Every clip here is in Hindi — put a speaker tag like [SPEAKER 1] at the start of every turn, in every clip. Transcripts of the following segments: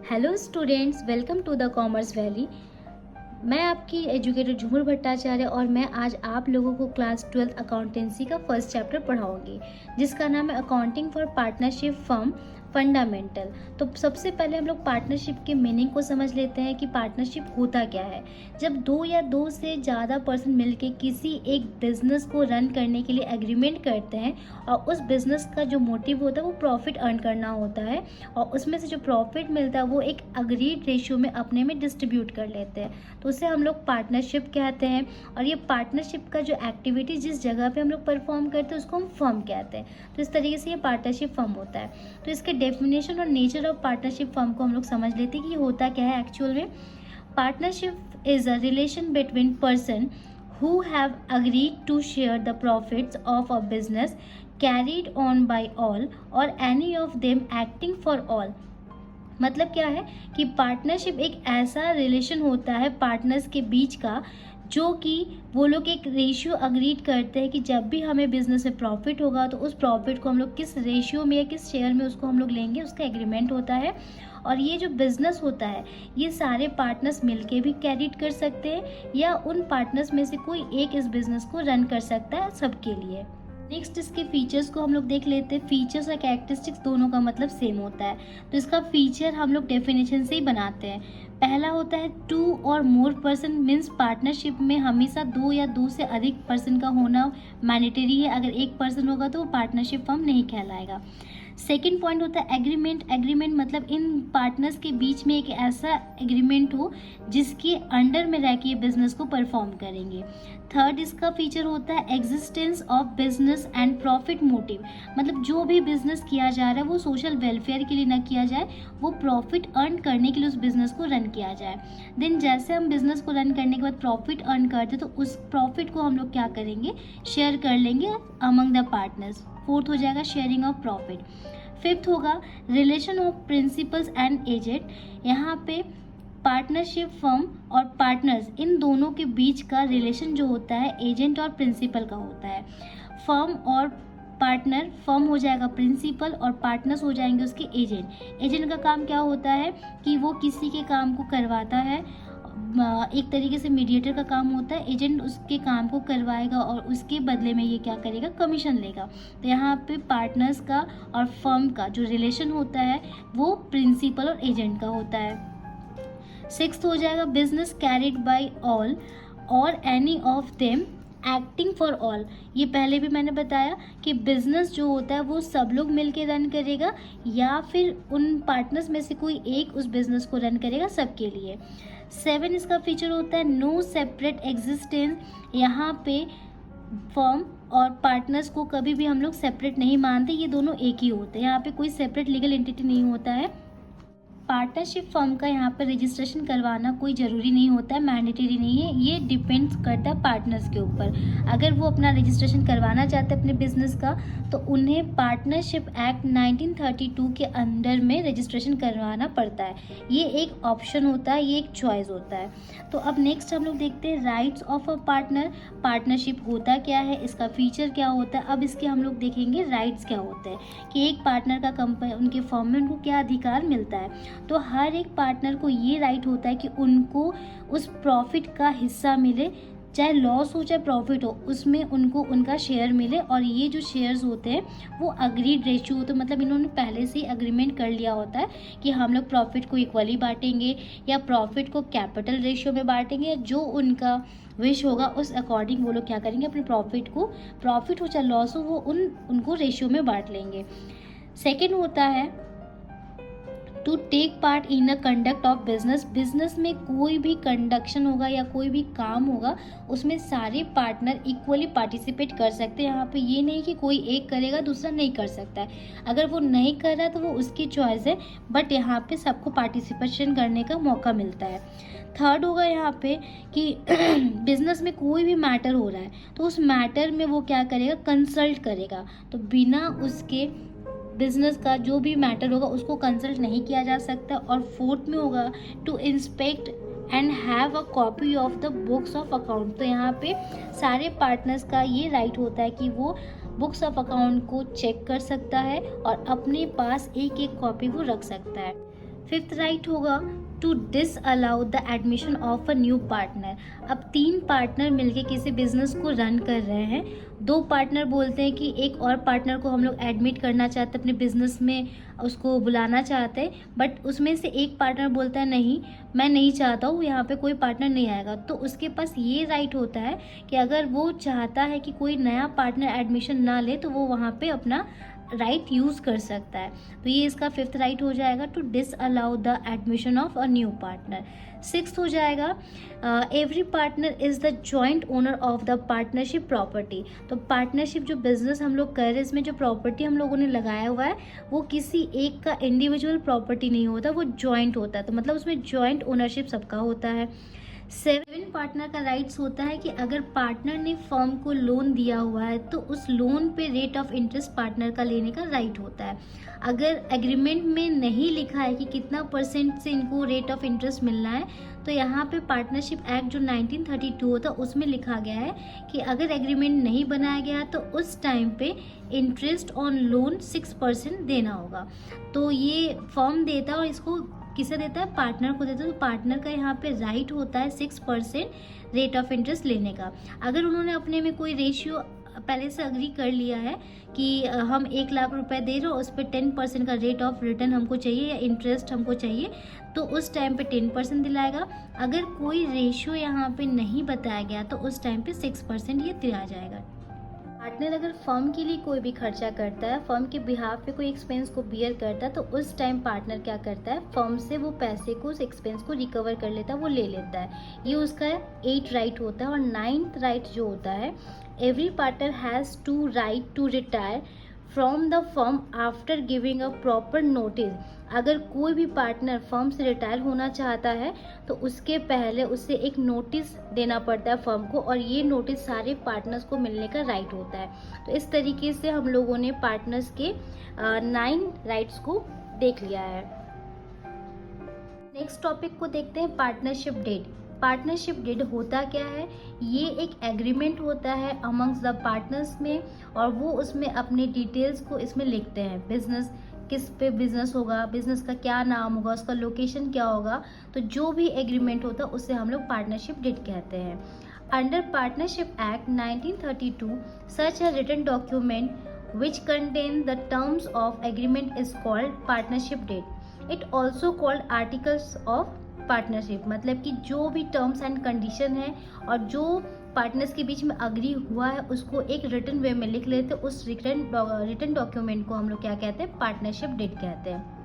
[SPEAKER 1] Hello students, welcome to the commerce valley. मैं आपकी एजुकेटर झूमर भट्टाचार्य और मैं आज आप लोगों को क्लास 12 अकाउंटेंसी का फर्स्ट चैप्टर पढ़ाऊंगी, जिसका नाम है accounting for partnership firm fundamental. तो सबसे पहले हम लोग पार्टनरशिप के मीनिंग को समझ लेते हैं कि पार्टनरशिप होता क्या है। जब दो या दो से ज़्यादा पर्सन मिलकर किसी एक बिजनेस को रन करने के लिए एग्रीमेंट करते हैं और उस बिजनेस का जो मोटिव होता है वो प्रॉफिट अर्न करना होता है, और उसमें से जो प्रॉफिट मिलता है वो एक अग्रीड रेशियो में अपने में डिस्ट्रीब्यूट कर लेते हैं, तो उसे हम लोग पार्टनरशिप कहते हैं। और ये पार्टनरशिप का जो एक्टिविटी जिस जगह पे हम लोग परफॉर्म करते हैं उसको हम फर्म कहते हैं। तो इस तरीके से ये पार्टनरशिप फर्म होता है। तो इसके डेफिनेशन और नेचर ऑफ पार्टनरशिप फर्म को हम लोग समझ लेते हैं कि ये होता क्या है एक्चुअल में। Partnership is a relation between person who have agreed to share the profits of a business carried on by all or any of them acting for all। मतलब क्या है कि पार्टनरशिप एक ऐसा रिलेशन होता है पार्टनर्स के बीच का, जो कि वो लोग एक रेशियो अग्रीड करते हैं कि जब भी हमें बिजनेस में प्रॉफिट होगा तो उस प्रॉफिट को हम लोग किस रेशियो में या किस शेयर में उसको हम लोग लेंगे, उसका एग्रीमेंट होता है। और ये जो बिजनेस होता है ये सारे पार्टनर्स मिलके भी कैरिड कर सकते हैं, या उन पार्टनर्स में से कोई एक इस बिजनेस को रन कर सकता है सबके लिए। नेक्स्ट इसके फीचर्स को हम लोग देख लेते हैं। फीचर्स और कैरेक्टरिस्टिक्स दोनों का मतलब सेम होता है, तो इसका फीचर हम लोग डेफिनेशन से ही बनाते हैं। पहला होता है टू और मोर पर्सन, मीन्स पार्टनरशिप में हमेशा दो या दो से अधिक पर्सन का होना मैंडेटरी है। अगर एक पर्सन होगा तो वो पार्टनरशिप फर्म नहीं कहलाएगा। सेकेंड पॉइंट होता है एग्रीमेंट। एग्रीमेंट मतलब इन पार्टनर्स के बीच में एक ऐसा एग्रीमेंट हो जिसके अंडर में रह के ये बिजनेस को परफॉर्म करेंगे। थर्ड इसका फीचर होता है existence of business and profit motive, मतलब जो भी बिजनेस किया जा रहा है वो सोशल वेलफेयर के लिए ना किया जाए, वो प्रॉफिट अर्न करने के लिए उस बिजनेस को रन किया जाए। देन जैसे हम बिजनेस को रन करने के बाद प्रॉफिट अर्न करते तो उस प्रॉफिट को हम लोग क्या करेंगे, शेयर कर लेंगे अमंग द पार्टनर्स। फोर्थ हो जाएगा शेयरिंग ऑफ प्रॉफिट। फिफ्थ होगा relation of principles and agent. यहाँ पे पार्टनरशिप फर्म और पार्टनर्स इन दोनों के बीच का रिलेशन जो होता है एजेंट और प्रिंसिपल का होता है। फर्म और पार्टनर, फर्म हो जाएगा प्रिंसिपल और पार्टनर्स हो जाएंगे उसके एजेंट। एजेंट का काम क्या होता है कि वो किसी के काम को करवाता है, एक तरीके से मीडिएटर का काम होता है। एजेंट उसके काम को करवाएगा और उसके बदले में ये क्या करेगा, कमीशन लेगा। तो यहाँ पे पार्टनर्स का और फर्म का जो रिलेशन होता है वो प्रिंसिपल और एजेंट का होता है। सिक्स्थ हो जाएगा बिजनेस कैरिड बाय ऑल और any of them acting for all. ये पहले भी मैंने बताया कि बिजनेस जो होता है वो सब लोग मिलके रन करेगा या फिर उन पार्टनर्स में से कोई एक उस बिजनेस को रन करेगा सबके लिए। 7 इसका फीचर होता है नो सेपरेट एग्जिस्टेंस। यहाँ पे फर्म और पार्टनर्स को कभी भी हम लोग सेपरेट नहीं मानते, ये दोनों एक ही होते हैं। यहाँ पे कोई सेपरेट लीगल एंटिटी नहीं होता है। पार्टनरशिप फर्म का यहाँ पर रजिस्ट्रेशन करवाना कोई ज़रूरी नहीं होता है, मैंडेटरी नहीं है, ये डिपेंड्स करता है पार्टनर्स के ऊपर। अगर वो अपना रजिस्ट्रेशन करवाना चाहते हैं अपने बिजनेस का तो उन्हें पार्टनरशिप एक्ट 1932 के अंडर में रजिस्ट्रेशन करवाना पड़ता है। ये एक ऑप्शन होता है, ये एक चॉइस होता है। तो अब नेक्स्ट हम लोग देखते हैं rights of a partner. Partnership होता क्या है, इसका फीचर क्या होता है। अब इसके हम लोग देखेंगे राइट्स क्या होते हैं कि एक पार्टनर का कंपनी उनके फर्म में उनको क्या अधिकार मिलता है। तो हर एक पार्टनर को ये राइट होता है कि उनको उस प्रॉफिट का हिस्सा मिले, चाहे लॉस हो चाहे प्रॉफिट हो, उसमें उनको उनका शेयर मिले। और ये जो शेयर्स होते हैं वो अग्रीड रेशियो होते हैं, मतलब इन्होंने पहले से ही अग्रीमेंट कर लिया होता है कि हम लोग प्रॉफिट को इक्वली बांटेंगे या प्रॉफिट को कैपिटल रेशियो में बांटेंगे, जो उनका विश होगा उस अकॉर्डिंग वो लोग क्या करेंगे, अपने प्रॉफिट को, प्रॉफिट हो चाहे लॉस हो, वो उनको रेशियो में बांट लेंगे। सेकेंड होता है to take part in a conduct of business. Business में कोई भी कंडक्शन होगा या कोई भी काम होगा उसमें सारे पार्टनर इक्वली पार्टिसिपेट कर सकते हैं। यहाँ पे ये नहीं कि कोई एक करेगा दूसरा नहीं कर सकता है। अगर वो नहीं कर रहा है तो वो उसकी चॉइस है, बट यहाँ पे सबको पार्टिसिपेशन करने का मौका मिलता है। थर्ड होगा यहाँ पे कि बिजनेस में कोई भी मैटर हो रहा है तो उस मैटर में वो क्या करेगा, कंसल्ट करेगा। तो बिना उसके बिजनेस का जो भी मैटर होगा उसको कंसल्ट नहीं किया जा सकता। और फोर्थ में होगा to inspect and have a copy of the books of account. तो यहाँ पे सारे पार्टनर्स का ये राइट होता है कि वो बुक्स ऑफ अकाउंट को चेक कर सकता है और अपने पास एक एक कॉपी वो रख सकता है। फिफ्थ राइट होगा to disallow the admission of a new partner. अब 3 पार्टनर मिलके किसी बिजनेस को रन कर रहे हैं। 2 पार्टनर बोलते हैं कि एक और पार्टनर को हम लोग एडमिट करना चाहते हैं अपने बिजनेस में, उसको बुलाना चाहते हैं, बट उसमें से एक पार्टनर बोलता है नहीं, मैं नहीं चाहता हूँ, यहाँ पे कोई पार्टनर नहीं आएगा। तो उसके पास ये राइट होता है कि अगर वो चाहता है कि कोई नया पार्टनर एडमिशन ना ले तो वो वहाँ पे अपना राइट यूज़ कर सकता है। तो ये इसका फिफ्थ राइट हो जाएगा, to disallow the admission of a new partner. Sixth हो जाएगा, every partner is the joint owner of the partnership property. तो पार्टनरशिप जो बिजनेस हम लोग कर रहे हैं, इसमें जो प्रॉपर्टी हम लोगों ने लगाया हुआ है वो किसी एक का इंडिविजुअल प्रॉपर्टी नहीं होता, वो जॉइंट होता है। तो मतलब उसमें जॉइंट ओनरशिप सबका होता है। 7 पार्टनर का राइट्स होता है कि अगर पार्टनर ने फर्म को लोन दिया हुआ है तो उस लोन पे रेट ऑफ इंटरेस्ट पार्टनर का लेने का राइट होता है। अगर एग्रीमेंट में नहीं लिखा है कि कितना % से इनको रेट ऑफ इंटरेस्ट मिलना है, तो यहाँ पे पार्टनरशिप एक्ट जो 1932 होता है उसमें लिखा गया है कि अगर एग्रीमेंट नहीं बनाया गया तो उस टाइम पे इंटरेस्ट ऑन लोन 6% देना होगा। तो ये फर्म देता है और इसको किसे देता है, पार्टनर को देता है। तो पार्टनर का यहाँ पे राइट होता है 6% रेट ऑफ इंटरेस्ट लेने का। अगर उन्होंने अपने में कोई रेशियो पहले से अग्री कर लिया है कि हम 1 लाख रुपए दे रहे हो, उस पर 10% का रेट ऑफ रिटर्न हमको चाहिए या इंटरेस्ट हमको चाहिए, तो उस टाइम पे 10% दिलाएगा। अगर कोई रेशियो यहाँ पे नहीं बताया गया तो उस टाइम पे 6% ये दिया जाएगा। पार्टनर अगर फर्म के लिए कोई भी खर्चा करता है, फर्म के बिहाफ पे कोई एक्सपेंस को बियर करता है, तो उस टाइम पार्टनर क्या करता है, फर्म से वो पैसे को, उस एक्सपेंस को रिकवर कर लेता है, वो ले लेता है। ये उसका 8 राइट होता है। और 9th राइट जो होता है, every partner has to right to retire from the firm after giving a proper notice. अगर कोई भी पार्टनर फर्म से रिटायर होना चाहता है तो उसके पहले उसे एक नोटिस देना पड़ता है फर्म को, और ये नोटिस सारे पार्टनर्स को मिलने का राइट होता है। तो इस तरीके से हम लोगों ने पार्टनर्स के 9 राइट्स को देख लिया है। नेक्स्ट टॉपिक को देखते हैं, पार्टनरशिप डेट। पार्टनरशिप डेट होता क्या है, ये एक एग्रीमेंट होता है अमंग्स द पार्टनर्स में, और वो उसमें अपने डिटेल्स को इसमें लिखते हैं। बिजनेस किस पे बिजनेस होगा, बिजनेस का क्या नाम होगा, उसका लोकेशन क्या होगा, तो जो भी एग्रीमेंट होता है उससे हम लोग पार्टनरशिप डेट कहते हैं। Under partnership act 1932 such a written document which contain the terms of agreement is called partnership deed. It also called articles of partnership. मतलब कि जो भी टर्म्स एंड कंडीशन है और जो पार्टनर्स के बीच में अग्री हुआ है उसको एक रिटन वे में लिख लेते हैं। उस रिटन डॉक्यूमेंट को हम लोग क्या कहते हैं, पार्टनरशिप डेट कहते हैं।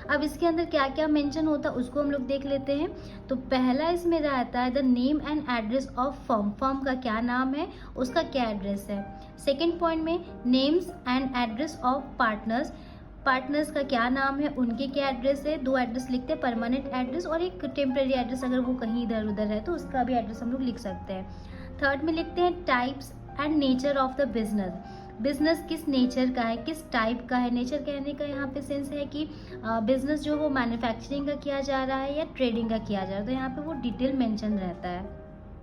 [SPEAKER 1] अब इसके अंदर क्या क्या मेंशन होता है उसको हम लोग देख लेते हैं। तो पहला इसमें रहता है the name and address of firm. Firm का क्या नाम है, उसका क्या एड्रेस है। सेकेंड पॉइंट में names and address of partners. Partners का क्या नाम है, उनके क्या एड्रेस है। 2 एड्रेस लिखते हैं, परमानेंट एड्रेस और एक टेम्परेरी एड्रेस, अगर वो कहीं इधर उधर है तो उसका भी एड्रेस हम लोग लिख सकते हैं। थर्ड में लिखते हैं types and nature of the business. Business किस नेचर का है, किस टाइप का है। नेचर कहने का यहाँ पे सेंस है कि बिजनेस जो वो मैन्युफैक्चरिंग का किया जा रहा है या ट्रेडिंग का किया जा रहा है, तो यहाँ पे वो डिटेल मेंशन रहता है।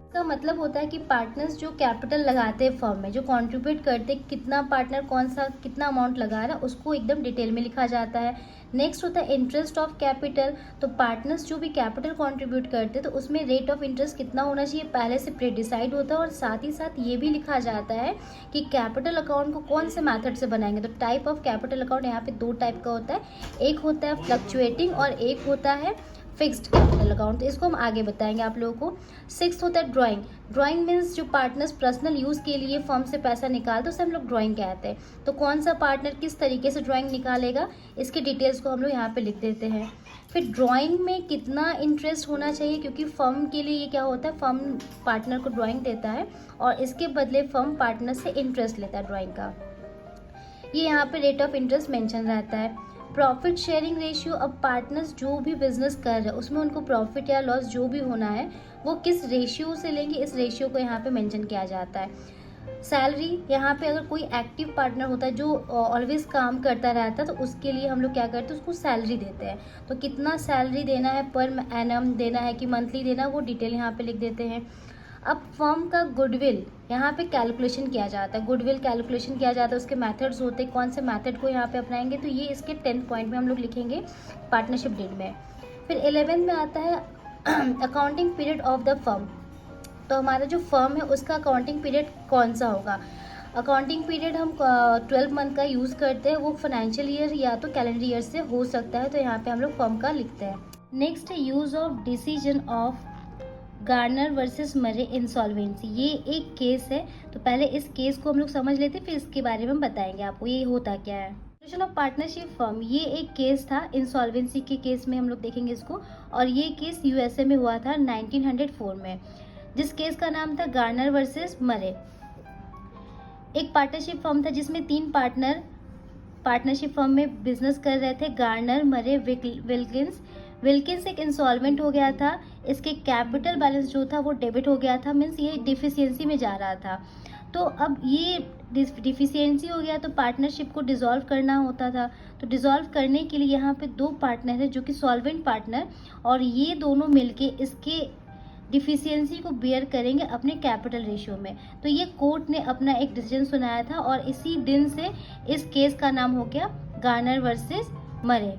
[SPEAKER 1] इसका मतलब होता है कि पार्टनर्स जो कैपिटल लगाते हैं फर्म में, जो कंट्रीब्यूट करते हैं, कितना पार्टनर कौन सा कितना अमाउंट लगा रहा है, उसको एकदम डिटेल में लिखा जाता है। नेक्स्ट होता है इंटरेस्ट ऑफ कैपिटल। तो पार्टनर्स जो भी कैपिटल कंट्रीब्यूट करते हैं तो उसमें रेट ऑफ इंटरेस्ट कितना होना चाहिए पहले से प्री डिसाइड होता है। और साथ ही साथ ये भी लिखा जाता है कि कैपिटल अकाउंट को कौन से मेथड से बनाएंगे। तो टाइप ऑफ कैपिटल अकाउंट यहाँ पे 2 टाइप का होता है, एक होता है फ्लक्चुएटिंग और एक होता है फिक्स्ड कैपिटल अकाउंट। तो इसको हम आगे बताएंगे आप लोगों को। 6th होता है ड्राइंग। ड्राइंग मीन्स जो पार्टनर्स पर्सनल यूज़ के लिए फर्म से पैसा निकालते हैं उसे हम लोग ड्राइंग कहते हैं। तो कौन सा पार्टनर किस तरीके से ड्राइंग निकालेगा, इसके डिटेल्स को हम लोग यहाँ पे लिख देते हैं। फिर ड्राइंग में कितना इंटरेस्ट होना चाहिए, क्योंकि फर्म के लिए ये क्या होता है, फर्म पार्टनर को ड्राइंग देता है और इसके बदले फर्म पार्टनर से इंटरेस्ट लेता है ड्राइंग का। ये यहाँ पे रेट ऑफ इंटरेस्ट मेंशन रहता है। Profit sharing ratio. अब पार्टनर्स जो भी बिजनेस कर रहे हैं उसमें उनको प्रॉफिट या लॉस जो भी होना है वो किस रेशियो से लेंगे, इस रेशियो को यहाँ पे मेंशन किया जाता है। सैलरी, यहाँ पे अगर कोई एक्टिव पार्टनर होता है जो ऑलवेज काम करता रहता है तो उसके लिए हम लोग क्या करते हैं, उसको सैलरी देते हैं। तो कितना सैलरी देना है, पर एनम देना है कि मंथली देना है, वो डिटेल यहाँ पे लिख देते हैं। अब फर्म का गुडविल यहाँ पे कैलकुलेशन किया जाता है, गुडविल कैलकुलेशन किया जाता है, उसके मेथड्स होते हैं, कौन से मेथड को यहाँ पे अपनाएंगे, तो ये इसके 10th पॉइंट में हम लोग लिखेंगे पार्टनरशिप डीड में। फिर 11th में आता है accounting period of the firm. तो हमारा जो फर्म है उसका अकाउंटिंग पीरियड कौन सा होगा। अकाउंटिंग पीरियड हम 12 मंथ का यूज़ करते हैं, वो फाइनेंशियल ईयर या तो कैलेंडर ईयर से हो सकता है, तो यहाँ पे हम लोग फर्म का लिखते हैं। नेक्स्ट है use of decision of Garner versus Murray insolvency. ये एक केस है, तो पहले इस केस को हम लोग समझ लेते हैं, फिर इसके बारे में बताएंगे आपको ये होता क्या है। ऑफ पार्टनरशिप फर्म, ये एक केस था, इंसॉल्वेंसी के केस में हम लोग देखेंगे इसको, और ये केस यूएसए में हुआ था 1904 में, जिस केस का नाम था गार्नर वर्सेस मरे। एक पार्टनरशिप फर्म था जिसमें 3 पार्टनर पार्टनरशिप फर्म में बिजनेस कर रहे थे, गार्नर, मरे, विल्किंस। विल्किंस एक इंसॉल्वेंट हो गया था, इसके कैपिटल बैलेंस जो था वो डेबिट हो गया था, मीन्स ये डिफिशियंसी में जा रहा था। तो अब ये डिफिशियंसी हो गया तो पार्टनरशिप को डिसॉल्व करना होता था। तो डिसॉल्व करने के लिए यहाँ पे 2 पार्टनर है जो कि सॉल्वेंट पार्टनर, और ये दोनों मिलके इसके डिफिशियंसी को बेयर करेंगे अपने कैपिटल रेशियो में। तो ये कोर्ट ने अपना एक डिसीजन सुनाया था और इसी दिन से इस केस का नाम हो गया गार्नर वर्सेस मरे।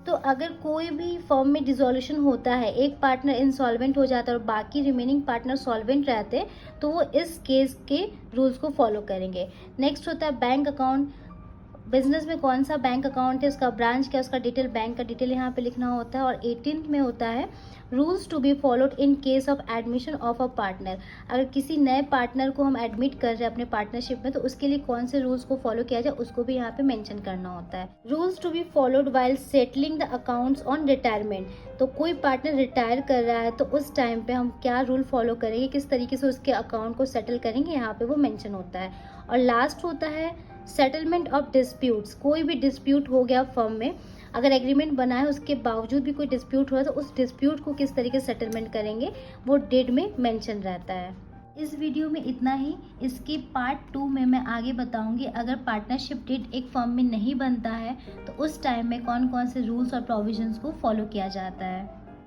[SPEAKER 1] तो अगर कोई भी फर्म में डिसोल्यूशन होता है, एक पार्टनर इंसॉल्वेंट हो जाता है और बाकी रिमेनिंग पार्टनर सॉल्वेंट रहते हैं, तो वो इस केस के रूल्स को फॉलो करेंगे। नेक्स्ट होता है बैंक अकाउंट। बिजनेस में कौन सा बैंक अकाउंट है, उसका ब्रांच क्या, उसका डिटेल, बैंक का डिटेल यहाँ पे लिखना होता है। और 18th में होता है rules to be followed in case of admission of a partner. अगर किसी नए पार्टनर को हम एडमिट कर रहे हैं अपने पार्टनरशिप में, तो उसके लिए कौन से रूल्स को फॉलो किया जाए उसको भी यहाँ पे मेंशन करना होता है। Rules to be followed while settling the accounts on retirement. तो कोई पार्टनर रिटायर कर रहा है तो उस टाइम पे हम क्या रूल फॉलो करेंगे, किस तरीके से उसके अकाउंट को सेटल करेंगे, यहाँ पे वो मेंशन होता है। और लास्ट होता है सेटलमेंट ऑफ डिस्प्यूट्स। कोई भी डिस्प्यूट हो गया फर्म में, अगर एग्रीमेंट बना है उसके बावजूद भी कोई डिस्प्यूट हुआ तो उस डिस्प्यूट को किस तरीके से सेटलमेंट करेंगे वो डेड में मेंशन रहता है। इस वीडियो में इतना ही। इसके पार्ट 2 में मैं आगे बताऊंगी अगर पार्टनरशिप डेड एक फर्म में नहीं बनता है तो उस टाइम में कौन कौन से रूल्स और प्रोविजंस को फॉलो किया जाता है।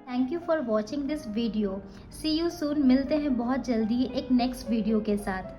[SPEAKER 1] Thank you for watching this video. See you soon. मिलते हैं बहुत जल्दी एक नेक्स्ट वीडियो के साथ।